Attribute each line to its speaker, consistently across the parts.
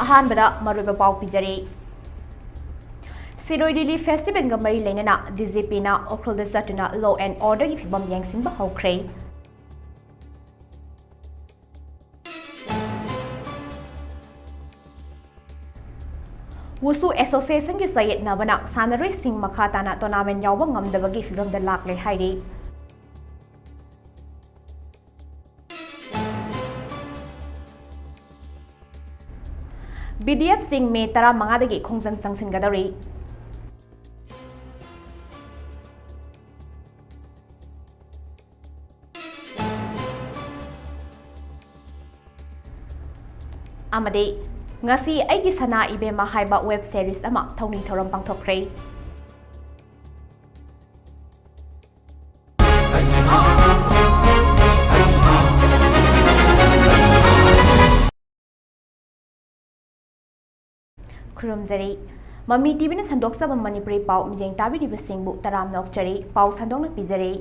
Speaker 1: अहानबदा मरुब पाउ पिजरे Sirohi relief festival ग मरी लेना डीजीपी ना ओखल चटना लॉ एंड ऑर्डर की फिबम यंगसिनबा हौख्रे वुसु एसोसिएशन की सयेद नबना सानरोई सिंह मखा ताना टूर्नामेंट यावबा ngamdabagi फिबम दा लाखले हाइरी BDF सिंह में 15 खोंजंग चंगसिनगदरी अमदे ngasi aigi sana ibema haiba web series ama thongni thoram pangthokre khurumjari mami tv na sandoksa ba manipuri pau mijeng tabi riba singbu taram nokchari pau sandong na pizare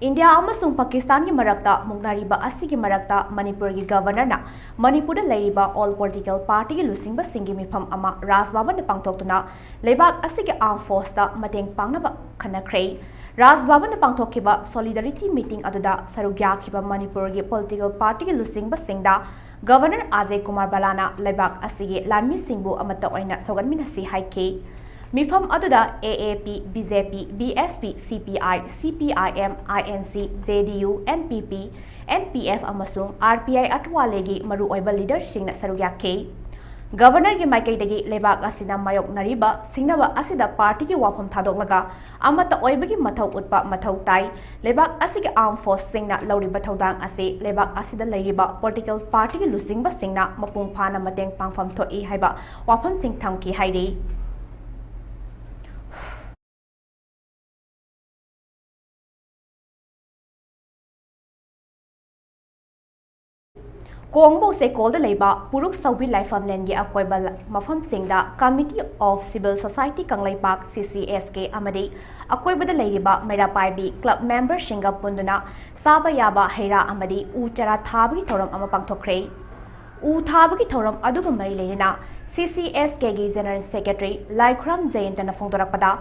Speaker 1: India amasung Pakistan ki marakta mugnariba asi ki marakta Manipur ki governor na Manipur da lairiba all political party ki lusingba singi mifam ama Rajbhavan na pangthoktuna lebak asi ki armed force da mateng pangnaba khanakhrei Rajbhavan na pangthokkiba solidarity meeting aduda sarugya khiba Manipur ki political party ki lusingba singda governor Ajay Kumar Balana lebak asi ki lanmi singbu amata oina soganminasi haike Mifam aduda AAP, BJP, BSP, CPI, CPIM, INC, JDU, NPP, NPF amasung RPI atwalegi maru oiba leader singna saruyake. Governor ki maikai lebak asida mayok nariba singnaba asida party ki wafam thadoglaga amata oiba ki mathau utpa mathau tai lebak asigi armed force singna lauriba thodang ase lebak asida lairiba political party ki lusingba singna mapung phana mateng pangfam thoi haiba wafam sing thamki hairi. Kongbo se kolda leiba puruk saubi laifam lengi akoiba mafam singda Committee of Civil Society Kanglaipak CCSK amadi akoiba da leiriba Mairapaibi club member shinga punduna saba yaba heira amadi u chara thabagi thoram ama pangthokre u thabagi thoram aduga mari leina CCSK gi General Secretary Laikram Jayantana phongdorakpada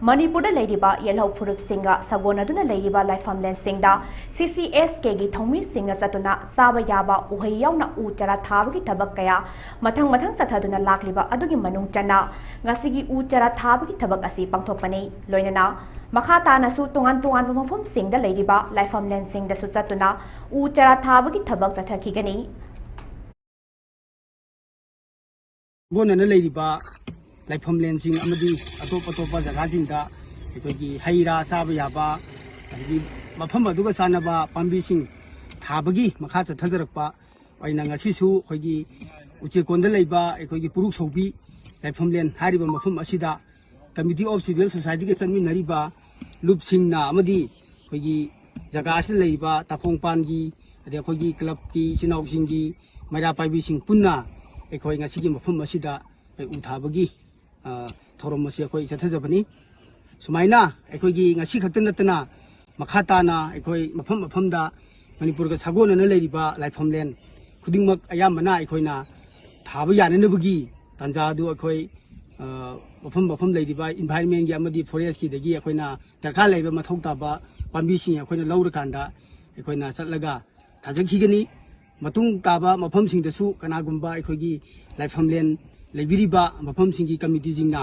Speaker 1: Manipur da leiriba yelhau phurup singa sagonaduna leiriba laifamlen singda CCSK gi thongmi singa satuna saba yaba uhai yauna u chara thabagi thabak kaya mathang sathaduna lakliba adugi manung chana ngasigi u chara thabagi thabak asi pangthokpani loinana makha tana su tongan mafam singda leiriba laifamlen singda su satuna u chara thabagi thabak chathakigani
Speaker 2: gonana leiriba लाइफम लेंसिंग अमदी अतोप अतोप जगह दा अखोगी हैरा साब याबा अखोगी मफम अदुगा सानबा पांबिसिंग थाबगी मखा चथजरकपा ओइना ngasisu अखोगी उचेकोंदा लेबा अखोगी पुरुक सौबी लाइफम लेन हारिबा मफम असिदा कमिटी ऑफ सिविल सोसाइटी के सन्मी नरिबा लुपसिंगना अमदी अखोगी जगह से लेबा ताफोंगपानगी अदे अखोगी क्लब की सिनाउसिंगी मैरा पाइबिसिंग पुन्ना अखोई ngasiगी मफम असिदा उथाबगी थोरम से अखोई चथजबनी सुमाइना अखोगी ngasi खक्त नतना मखाताना अखोई मफम मफमदा मणिपुर का सागोनना लेरिबा लाइफमलेन खुदिंगमक अयामना अखोइना थाब याननबगी तंजादु अखोई मफम मफम लेरिबा एनवायरनमेंट की अमदी फॉरेस्ट की दगी अखोइना दरकार लेबा मथौ ताबा पांबिसिंग अखोइना लौरकांदा अखोइना चटलगा थाजखिगनी मतुंग ताबा मफम सिंगदसु कनागुंबा अखोगी लाइफमलेन लेबिरिबा मफम सिंगी कमिटी जिंगना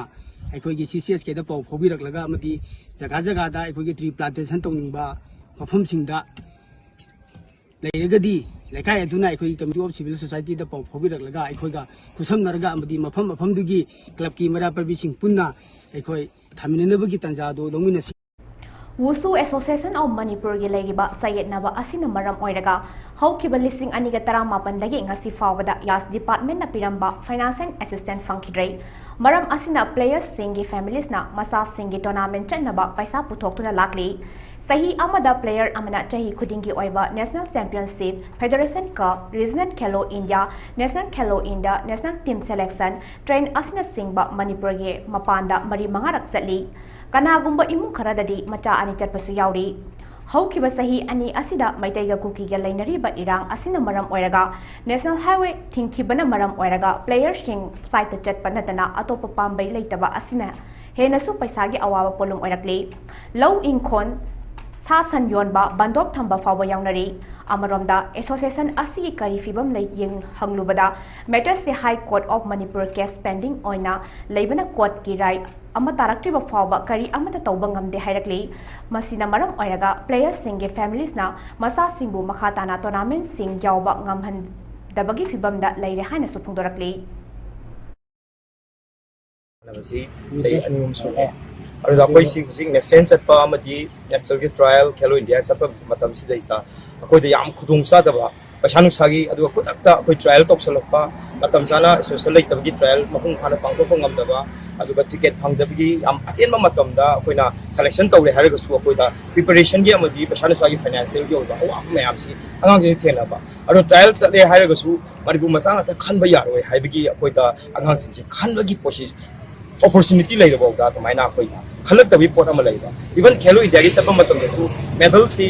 Speaker 2: अखोगी CCSK दा पाउ फोबिरकलगा अमदी जगह जगह दा अखोगी ट्री प्लांटेशन तौनिंगबा मफम सिंगदा लेरगदी लेखाय अदुना अखोगी कमिटी ऑफ सिविल सोसाइटी दा पाउ फोबिरकलगा अखोगा खुसमनरगा अमदी मफम मफम दुगी क्लब की मरा पबिसिंग पुन्ना अखोई थामिननबगी तंजादो लोंगिनसी
Speaker 1: Wusu Association of Manipur gi leiriba sayetnaba asina maram oiraga haukiba listing aniga taramapan dagi ngasi fawada yas department na piramba finance and assistant funkidrei maram asina players singi families na masa singi tournament chanaba paisa puthokuna lakli sahi amada player amana chahi khudingi oiba national championship federation cup regional khelo India national khelo India national team selection train asina singba Manipur gi mapanda mari mangarak chali Kanagumba imung kharadadi macha ani chatpasu yauri हौखिबा सही अनि असिदा मैतैगा कुकीगा लैनरिबा इरांग असिना मरम ओइरगा national highway थिंखिबना मरम ओइरगा player सिंग site चटपा नतना अतोप पांबै लैतबा असिना हेनसु पैसागी अवाबा पोलुम ओइरकले लौ इंखोन सा सन योनबा बंदोक थंबा फावबा यावनरी अमरोमदा association असि करी फिबम लै यंग हंगलुबदा मैटर से high court of Manipur case pending ओइना लेबना कोर्ट की राय अमा तारक्ट्रिबा फावबा करी अमता तौबा ngamde हाइरकले मसिना मरम ओइरगा प्लेयर्स सिंगे फैमिलीज ना मसा सिंगबु मखाताना टूर्नामेंट सिंग यावबा ngamहन दबगी फिबमदा लैरे हाइना सुफुंगदोरकले
Speaker 3: नबसी सही अनियम सुने और कोई सी खुशी नेशनल चटपा अमदी नेशनल के ट्रायल खेलो इंडिया चटपा मतम सिदा इस्ता अकोई याम खुदुंग सादबा पैसा नुसागी अदुगा खुदक्ता अकोई ट्रायल तौसलपा मतम साना सोशल लेतबगी ट्रायल मपुंग फाना पांगथोप ngamदबा अदुगा टिकेट फंगदबगी याम अतेनबा मतमदा अकोइना सिलेक्शन तौरे हारगसु अकोइदा प्रिपरेशन गी अमदी पैसा नुसागी फाइनेंशियल गी ओबा अवा मयामसी अंगांग गे थेनाबा अरो ट्रायल चले हारगसु मरिबु मसांगा त खनबा यारोय हाइबगी अकोइदा अंगांग सिंसे खनबगी process opportunity lai rabo da to maina koi khalak da bi pot ama lai ba even khelo india gi sabam matam su medal si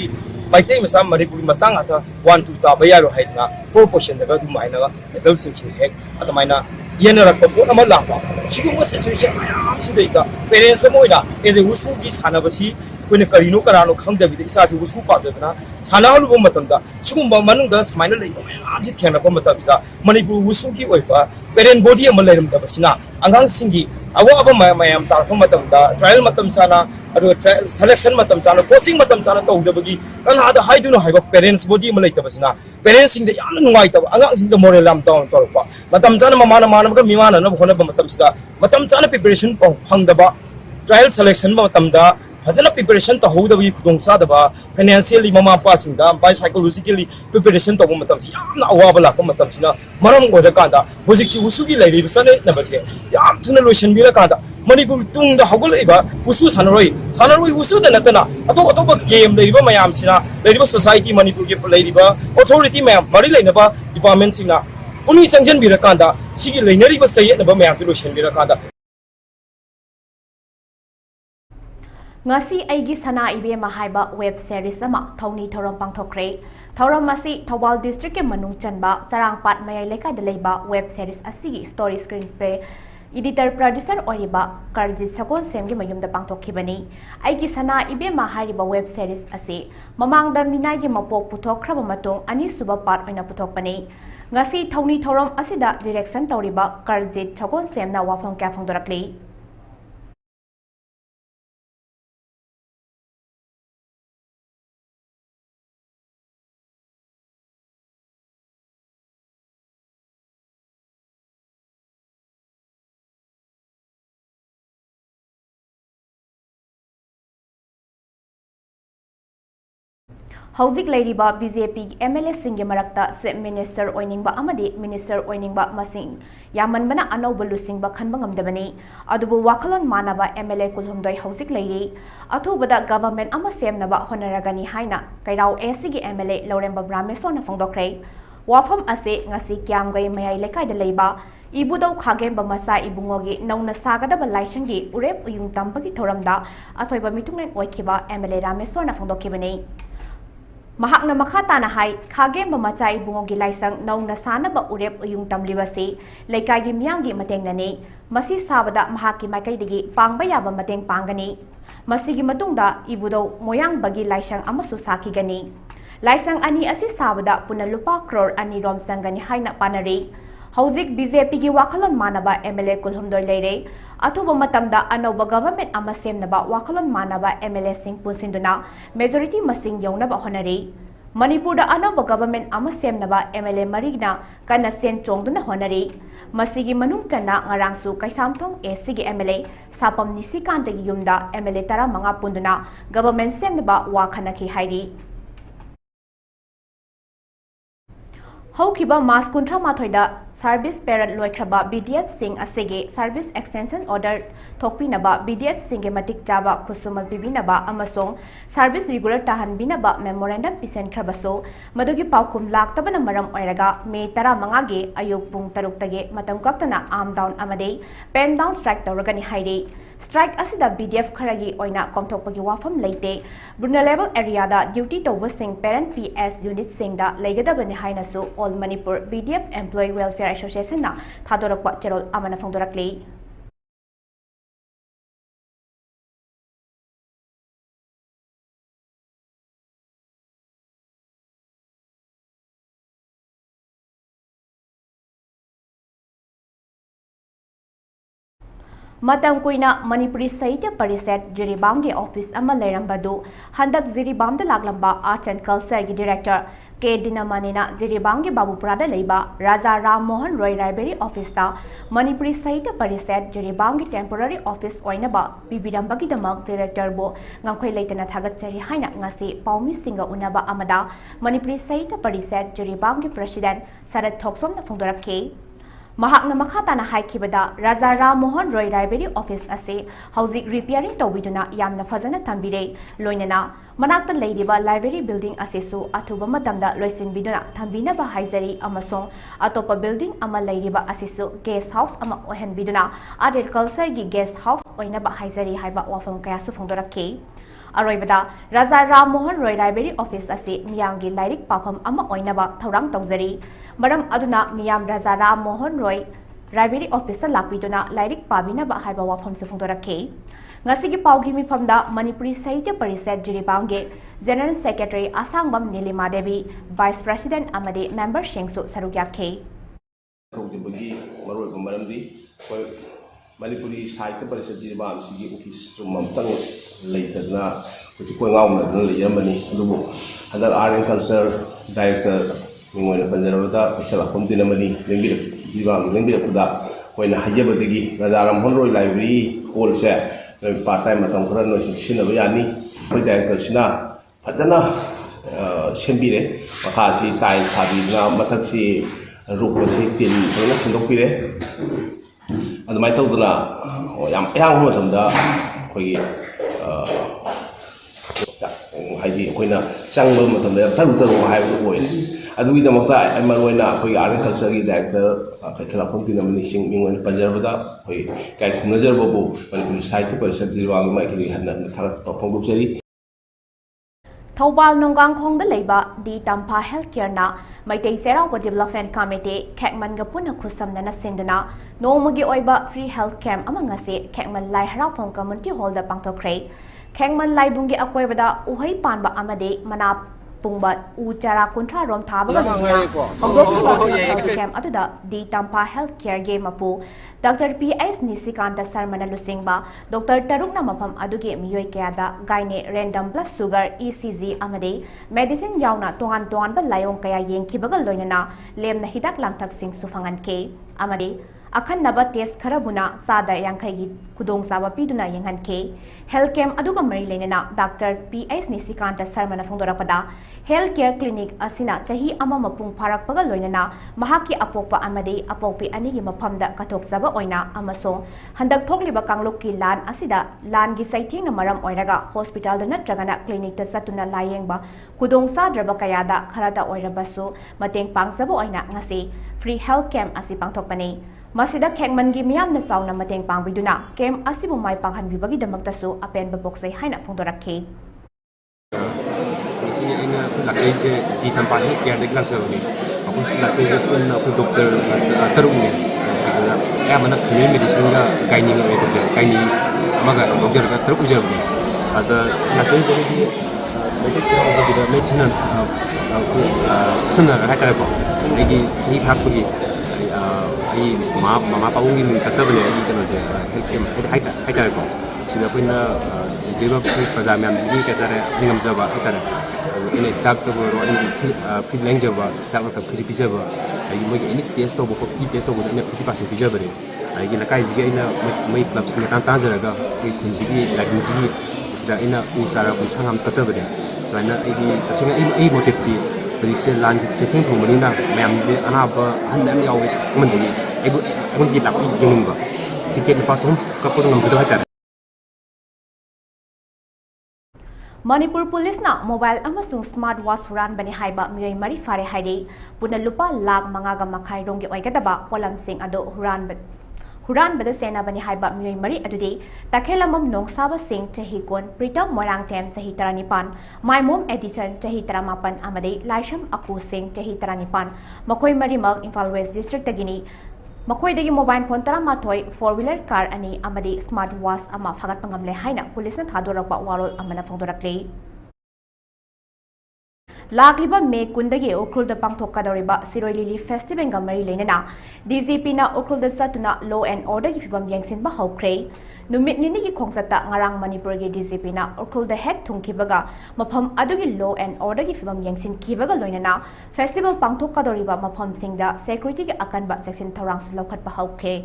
Speaker 3: maitai masam manipuri masang ata 1 2 ta bayaro haidna 4% da du maina medal sin chi hek ata maina yena rak pot ama la ba chigu mo situation si dei da parents mo ida is a usu gi sana basi koina karino karano khang da bi isa si usu pa da na sana halu bo matam da chigu ba manung da smaina lai ba am ji thena ba matam da manipur usu gi oi ba parent body ama lai ram da basina angang singi awa aba mayam ta ko matam da trial matam sana adu selection matam sana coaching matam sana to da bagi kan hada haidu no haiba parents body ma lai ta basina parents sing da yam nungai ta anga sing da moral lam down to pa matam sana mama na ba mimana na khona ba matam sida matam sana preparation phang da ba trial selection matam da fazala preparation to ho da bi khudong sa da ba financially mama pa sing da by psychologically preparation to matam si yam na awa ba la ko matam sina maram go da ka da hojik si usugi lai ri sa ne na ba se yam thuna lotion bi la ka da manipur tung da hogol iba usu sanaroi usu da natana ato ba game lai ba mayam sina lai ba society manipur ke lai ba authority mayam mari lai na ba department sina uni changjan bi ra ka da sigi lai na ri ba sai na ba mayam ki lotion bi ra ka da
Speaker 1: ngasi aigi sana ibe mahaiba web series ama thoni thorom pangthokre thorom masi thawal district ke manung chanba charangpat mayai lekai da leiba web series asigi story screenplay editor producer oriba karjit sakon semgi mayum da pangthokhibani aigi sana ibe mahaiba web series ase mamang da minai gi mapok puthokhraba matung ani suba part oina puthokpani ngasi thoni thorom asida direction tawriba karjit sakon semna wafam kya phangdorakle हौजिक लैरिबा BJP MLA सिंगे मरक्ता chief minister ओइनिंगबा अमदि minister ओइनिंगबा मसिंग यामनबना अनौब लुसिंगबा खनबा ngamdabani अदुबु वाखलोन मानबा एमएलए कुलहुमदोय हौजिक लैरि अथुबदा गवर्नमेंट अमा सेमनबा होनरगनी हाइना कैराव एसीगी एमएलए लौरेंबा ब्रामेसोना फोंदोखरै वाफम असे ngasi क्यामगै मयाइ लेकाइदा लैबा इबुदौ खागेंबा मसा इबुंगोगी नौना सागदबा लाइसंगी उरेप उयुंग तंबगी थोरमदा अथोइबा मिटुंगलेन ओइखिबा एमएलए रामेसोना फोंदोखिबनी महाकना मखाताना हाई खागेंबा मचाई बुंगोगी लाइसंग नौना सानबा उरेप उयुंग तमलिबसी लेकाइगी मियांगी मतेंगननी मसी साबदा महाकी माइकैदगी पांगबा याबा मतेंग पांगनी मसीगी मतुंगदा इबुदौ मोयांगबगी लाइसंग अमसु साखिगनी लाइसंग अनि असि साबदा पुना लुपा करोड़ अनि रोम संगनी हाइना पानरी हौजिक बीजेपी की वाखलोन मानबा एमएलए कुलहुमदोय लेरे अथुबा मतमदा अनौबा गवर्नमेंट अमा सेमनबा वाखलोन मानबा एमएलए सिंग पुनसिंदुना मेजॉरिटी मसिंग यौनबा होनरी मणिपुर दा अनौबा गवर्नमेंट अमा सेमनबा एमएलए मरीगना कन्ना सेन चोंगदुना होनरी मसिगी मनुंग चना ngarangsu कैसामथोंग एसीगी एमएलए सापम निसिकांतगी युमदा एमएलए 15 पुंदुना गवर्नमेंट सेमनबा वाखनखि हाइरी हौखिबा मास 38 दा सर्विस पेरड लोइख्रबा बीडीएफ सिंग असेगे सर्विस एक्सटेंशन ऑर्डर थोकपिनबा बीडीएफ सिंगे मटिक चाबा खुसुमल पिबिनबा अमसोंग सर्विस रेगुलर ताहनबिनबा मेमोरेंडम पिसेनख्रबसो मदुगी पाउकुम लाक्तबना मरम ओइरगा मे 15 गे अयुक पुंग 6 तगे मतम कक्तना आर्म डाउन अमदे पेन डाउन स्ट्राइक तौरगनी हाइरे Strike asida BDF kharagi oina komthokpagi wafam leite vulnerable area da duty tawbasing parent PS unit singda leigadabani haina su All Manipur BDF Employee Welfare Association na thadorakwa cherol amana phongdorakli Matam kuina Manipuri Sahitya Parisat Jiribam ge office ama leirambadu handak Jiribam da laglamba Arts and Culture gi director K Dinamanina Jiribam ge Babupura da leiba Raja Ram Mohan Roy Library office ta Manipuri Sahitya Parisat Jiribam ge temporary office oinaba bibiramba gi damak director bo ngangkhoi leitana thagatchari haina ngasi paumi singa unaba amada Manipuri Sahitya Parisat Jiribam ge president Sarat Thoksom na phongdorakhe Mahakna makhatana haikibada Raja Ram Mohan Roy Library office ase hauzik repairing tawbiduna yamna fazana thambire loinana manakta leidiba library building ase su athuba matamda loisinbiduna thambina ba haizari amasong atopa building ama leidiba ase su guest house ama ohenbiduna agriculture gi guest house oina ba haizari haiba wafam kaya su phongdorakhe Aroibada Raja Ram Mohan Roy Library office ase miyamgi lairik pafam ama oinaba thorang tawjari maram aduna miyam Raja Ram Mohan Roy Library office lakpiduna lairik pabina ba haiba wafam se phongdorakhe ngasigi pawgi mifamda Manipuri Sahitya Parisat Jiribam ge General Secretary Asangbam Nilima Devi Vice President amade member shengsu sarugyakhe
Speaker 4: thogibagi maroi maramdi koi Manipuri Sahitya Parisat Jiribam sigi office mamtang leitadna kuchi koi ngawna dun leyamani adubu hadal art and culture director mingona panjarabada kusala homdinamani lengir Jiribam lengir kuda koina hajabadagi Raja Ram Mohan Roy Library hall se part time matam khara no sinaba yani koi director sina fajana sembire makha si tai sabina mathak si ruk si tin thona sindokpire adumai tawduna yam yang ho samda koi haidi koina changba matamda taru haibu oil adui da makta amaroina koi agriculture gi director kaithala phongtina mani sing mingona panjarabada koi kai khunajarbbu Manipuri Sahitya Parisat Jiribam mai ki hanna thagat phongdokjari
Speaker 1: Thobal Nonggang Khongda leiba di Tampa Healthcare na Maitei Serau Development Committee Khekman ga puna khusam na sinduna nomagi oiba free health camp amang ase Khekman Lai Haraupong Community Hall da pangthokre Khekman Lai bungi akoibada uhai panba amade mana pungbat ucara kontra rom thabaga hongdokki camp atuda di Tampa Healthcare ge mapu Dr. P.S. Nisikanta Sarmana Lusingba, Dr. Tarukna Mapam Aduge Miyoi Kayada, Gaine Random Blood Sugar, ECG Amade, Medicine Yauna Tuan Ba Layong Kaya Yeng Kibagal Loinana, Lem na Hidak Langtak Sing Sufangan K, Amade, Akan Naba Test Karabuna, Sada Yankagi Kudong Saba Piduna Yengan K, Healthcare Aduga Marilena, Dr. P.S. Nisikanta Sarmana Fungdorapada, Healthcare Clinic Asina Chahi Ama Mapung Parak Pagaloinana, Mahaki Apopa Amade, Apopi Anigi Mapamda Katok Saba oina amasong handak thokliba kanglokki lan asida lan gi saithing na maram oiraga hospital da natragana clinic ta satuna layengba kudong sadraba kayada kharata oirabasu mateng pangsaba oina ngasi free health camp asi pangthokpani masida khekman gi miyam na sauna mateng pangbiduna camp asibu mai panghan bibagi damakta su apen baboksai haina phongdorakhe
Speaker 5: ina lakai ke di tempat ini care dek langsung ni aku lakai ke pun aku doktor teruk ni mana kini medicine ga kaini ni doktor kaini maga doktor ga teruk je ni ada lakai jadi di medicine aku juga medicine aku sana hai kata apa lagi jadi hak pergi ai mama paung ni kasar boleh lagi kan je hai kata apa sudah punya jiwa pajamam segi kata dengan jawab kata ini tak kebaru ini feeling jawab tak betul pilih jawab lagi mungkin ini test tu bukan ini test tu bukan ini pilih pasti jawab beri lagi nak kaya juga ini mai club sini tantang jaga ini kunci lagi kunci sudah ini usaha pun sangat kasar beri soalnya ini macam ini motif di beri selan setting pun beri nak macam je anak apa anda ni awak mendiri aku kita pilih yang ni tiket lepas tu kapur dengan betul hati
Speaker 1: Manipur Police na mobile amasung smart watch huran bani haiba miyoi mari fare hairi puna lupa lakh mangaga makhai rongi oigadaba polam sing ado हुरानबदा सेनाबनी हाइबा मियोय मरी अदुदी तखेलमम नोंगसाबा सिंह चाही कोन प्रीतम मोरांगथेम चाही 19 माइमोम addition चाही 18 अमदे लाइशम अकू सिंह चाही 19 मखोय मरीमक Imphal west district तगिनी मखोयदगी mobile phone 13 four wheeler car अनि अमदे स्मार्ट वॉच अमा फागत पंगमले हाइना पुलिसना थादोरकपा वारोल अमना फोंदोरकले लाखलिबा मे कुंदगी उखरुल पांथोकदौरिबा सिरोई लिली फेस्टिवल गमरी लेना डीजीपी ना उखरुल चतुना लॉ एंड ऑर्डर की फिबम यंगसिनबा हौख्रे नुमित निनी की खोंगसता ngarang मणिपुर की डीजीपी ना उखरुल हेक थुंखिबगा मफम अदुगी लॉ एंड ऑर्डर की फिबम यंगसिन खिबगा लोइना फेस्टिवल पांथोकदौरिबा मफम सिंगदा सिक्योरिटी की अकनबा सेक्शन थौरांग लौखतबा हौख्रे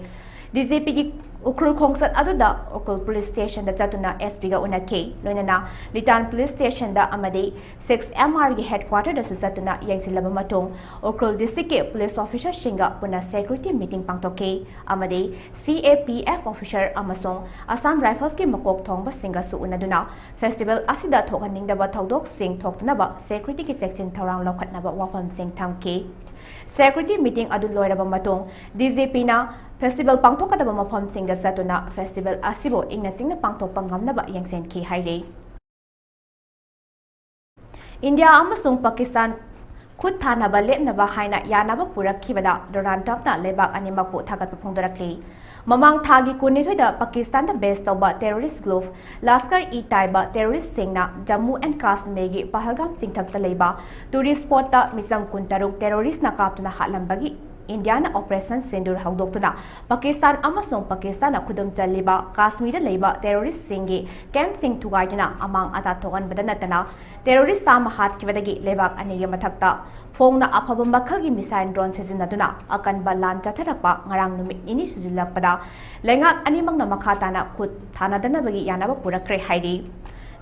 Speaker 1: डीजीपी की उखरुल खोंगसत अदुदा उखरुल पुलिस स्टेशन दा चतुना एसपी गा उनखे लोइना लिटान पुलिस स्टेशन दा अमदे 6MR की हेडक्वार्टर दा चतुना यंगसिलबा मतोंग उखरुल डिस्ट्रिक्ट के पुलिस ऑफिसर सिंगा पुना सिक्योरिटी मीटिंग पांगतोके अमदे CAPF ऑफिसर अमसोंग असम राइफल्स के मकोक थोंगबा सिंगा सु उनदुना फेस्टिवल असिदा थोगनिंगदबा थौदोक सिंग थोक्तनबा सिक्योरिटी की सेक्शन थौरांग लौखतनबा वाफम सिंग थमके सिक्योरिटी मीटिंग अदु लोइरबा मतोंग डीजीपी ना फेस्टिवल पांथोकदबा मफम सिंगा चतुना फेस्टिवल असिबो इंगना सिंगना पांथोकपा ngamnaba yangsenki haire इंडिया अमसुंग पाकिस्तान खुद थानबा लेपनबा हाइना यानबा पुरखिबदा डोनाल्ड ट्रम्पना लेबाक अनिमकपु थागतपा फोंदोरखले ममांग थागी कुनिथोइदा पाकिस्तान दा बेस तौबा terrorist group Lashkar E Taiba terrorist सिंगना Jammu and Kashmir की पहलगाम चिंथकता लेबा टूरिस्ट स्पॉट मिसम कुंतरुक टेररिस्ट ना कापतुना हालंबगी इंडिया ऑपरेशन सिंदूर हौदोक्तुना पाकिस्तान अमसुंग पाकिस्तान खुदम चलिबा काश्मीर लेबा टेररिस्ट सिंगी कैंप सिंग थुगाइदना अमांग अता थोगनबदा नतना टेररिस्ट साम हातखिबदगी लेबाक अनिगे मथक्ता फोंगना अफब मखलगी मिसाइल ड्रोन सिजिनदुना अकनबा लान चथरकपा ngarang numit ini sujilakpada lengak animangna makhatana khud thanadanabi yanaba purakre hairi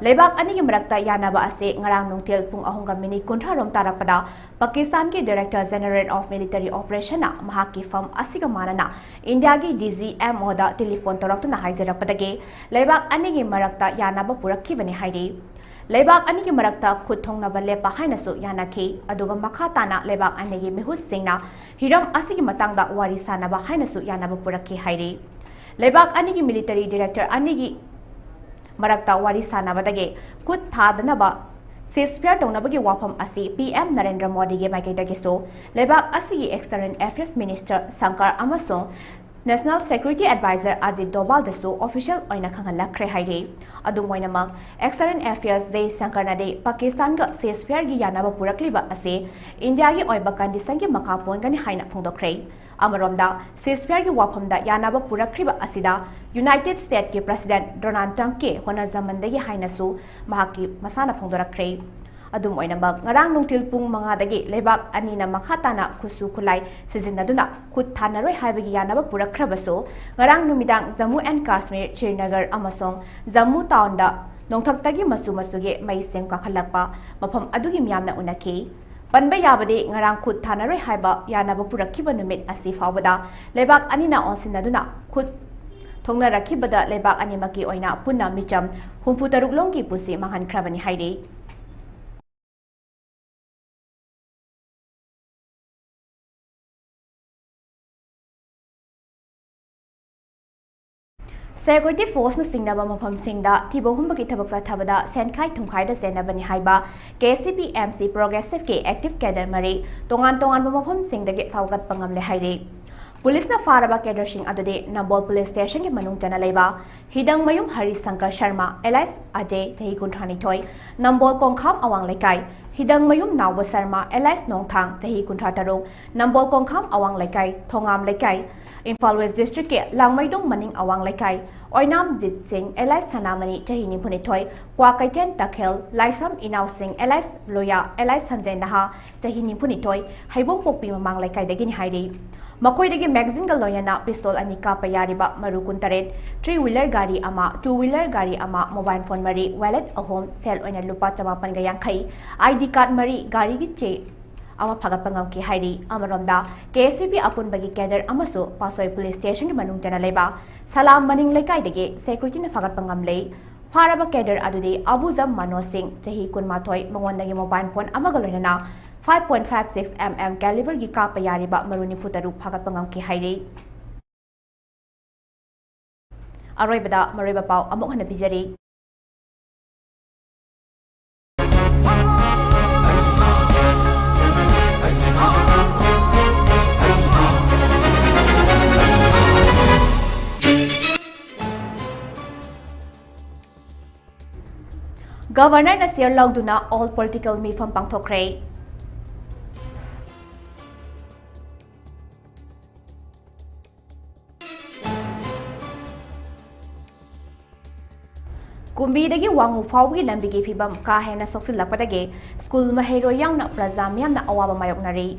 Speaker 1: लेबाक अनि मरक्ता यानाबा असे ngarang nungtil pung ahunga mini kuntra rom tarakpada Pakistan के director general of military operation ना महाकी firm असिगा मानना India की DGM मोदा telephone तोरक्तुना हाइजरपदगे लेबाक अनि की मरक्ता यानाबा पुरखिबने हाइरी लेबाक अनि की मरक्ता खुद थोंगनबा लेपा हाइनसु यानाखी अदुगा मखाताना लेबाक अनि की मिहुस सिंगना हिरम असिगी मतंगदा वारी सानबा हाइनसु यानाबा पुरखि हाइरी लेबाक अनि की मिलिटरी डायरेक्टर अनि की मरक्ता वारी सानबदगे खुद थादनबा सीजफेयर तौनबगी वाफम असी PM नरेंद्र मोदी के माइकेदगेसो लेबाक असी एक्सटर्नल अफेयर्स मिनिस्टर शंकर अमसोंग national security adviser Ajit Doval दसो ऑफिशियल ओइना खंगलखरे हाइरे अदुमोइनमक एक्सटर्नल अफेयर्स जय शंकर नदे पाकिस्तान का सीजफेयर की यानाबा पुरकलिबा असे इंडिया की ओइबा कंडीशन के मखा पोंगनी हाइना फोंदोखरे अमरोमदा सीजफेयर की वाफमदा यानाबा पुरखरिबा असिदा यूनाइटेड स्टेट के प्रेसिडेंट डोनाल्ड ट्रम्प के होना जमनदगी हाइनासु महाकी मसाना फोंदोरखरे अदुम ओइनमक ngarang nungtil pung mangadagi lebak anina makhatana khusu khulai sijinnaduna khud thanaroi haibagi yanaba purakkhrabaso ngarang numidang Jammu and Kashmir Srinagar amasong Jammu town da nongthaktagi masu masuge mai sem kakhalakpa mafam adugi myamna unaki panba yabade ngarang khud thanaroi haiba yanaba purakhiba numit asi fawada lebak anina onsinaduna khud thongna rakhibada lebak animaki oina punna micham humpu taruk longki pusi mangan khrabani haire security force न सिंगनबा मफम सिंगदा थिबोहुम की थबक थबदा सेनखाई थुमखाइदा जेनबनी हाइबा KCP MC progressive के active cadre मरे तोंगान तोंगान मफम सिंगदगे फावगत पंगमले हाइरे police न फारबा cadre सिंग अदुदे Nambol police station के मनुंग तना लेबा हिदंग मयुम Harishankar Sharma alias Ajay जही कुंठानी थोय नंबोल कोंखाम अवांग लेकाई हिदंग मयुम नाव Sharma alias नोंगथांग जही कुंठा तरुक नंबोल कोंखाम अवांग लेकाई थोंगाम लेकाई इम्फाल वेस्ट डिस्ट्रिक्ट के लांगमैदोंग मनिंग अवांग लेकाई ओइनाम जित सिंह एलाइस सनामनी जही निपुनिथोय क्वाकैटेन तखेल लाइसम इनाव सिंह एलाइस लोया एलाइस संजय नहा जही निपुनिथोय हैबोंग पोपी ममांग लेकाई दगिनी हाइरी मकोइदगी मैगजीन का लोयना पिस्तौल अनि कापा यारिबा मरु कुंतरेट 3 व्हीलर गाड़ी अमा 2 व्हीलर गाड़ी अमा मोबाइल फोन मरी वैलेट अहोम सेल ओइना लुपा 54 ga yankai ID card मरी गाड़ी की चे अमा फगत पंगम की हाइरी अमरोमदा KCP अपुनबगी कैडर अमसो पासोय पुलिस स्टेशन के मनुंग तना लेबा सलाम मनिंग लेकाइदगे सिक्योरिटी न फगत पंगम ले फारबा कैडर अदुदे अबुजम मनोज सिंह जही कुनमाथोय मंगोंदगी मोबाइल फोन अमगा लोयना 5.56 mm कैलिबर की कापा यारिबा मरुनी फुतरु फगत पंगम की हाइरे ꯑꯔꯣꯏꯕꯗ ꯃꯔꯨꯑꯣꯏꯕ ꯄꯥꯎ ꯑꯃꯨꯛ ꯍꯟꯅ ꯄꯤꯖꯔꯤ Governor Sir Lauduna all political mifam pangthokre. Kumbidagi wangu fawgi lambigi fibam ka hena soksilakpadagi school mahero yauna praja miyamna awaba mayoknari.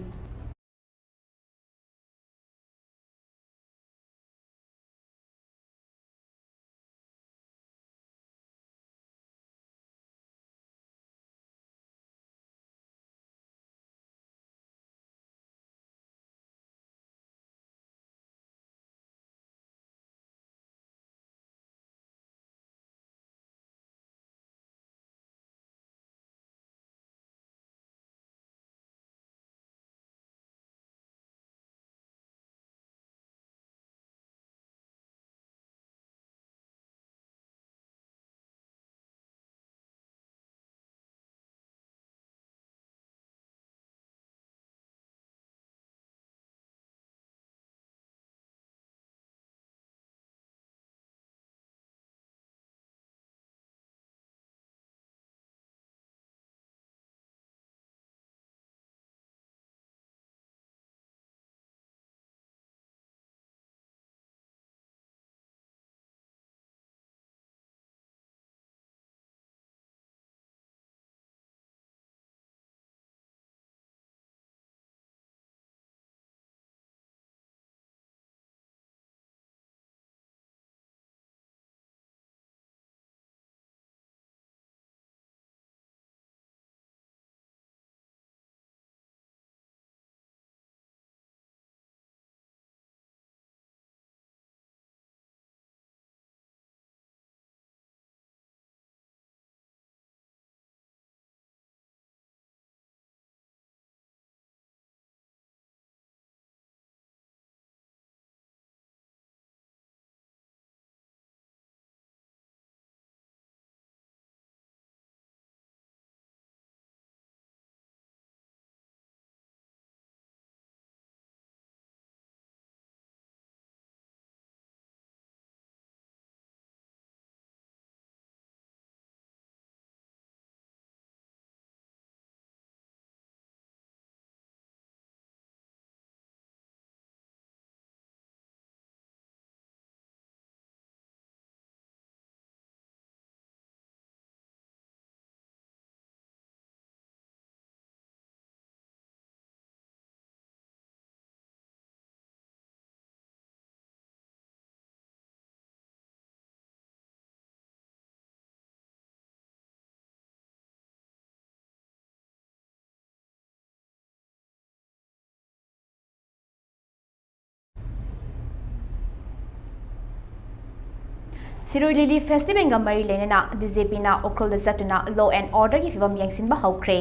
Speaker 1: Sirui Lili Festival ga mari lenena DJP na Okrol da Zatuna Law and Order gi fibam yangsinba hawkre.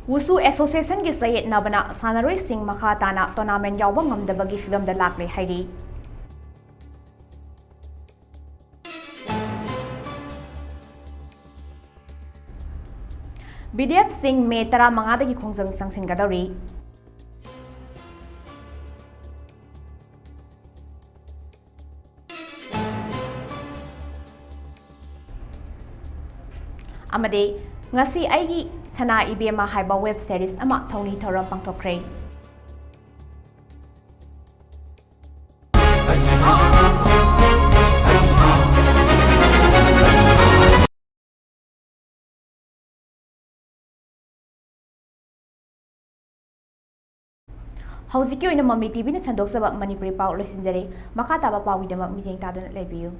Speaker 1: Wusu Association gi sayet nabana sanaroi sing makha tana tournament yawba ngamdabagi fibam da lakle hairi. BDF Singh May Tara Mangadagi Khongjang Sangsin Gadari. Amade ngasi aigi sana ibema haiba web series ama thoni thoram pangthokre. Howziki oina MAMI TV na chandok saba Manipuri pau loisinjare makata ba pawi dama mijeng tadon lebiu.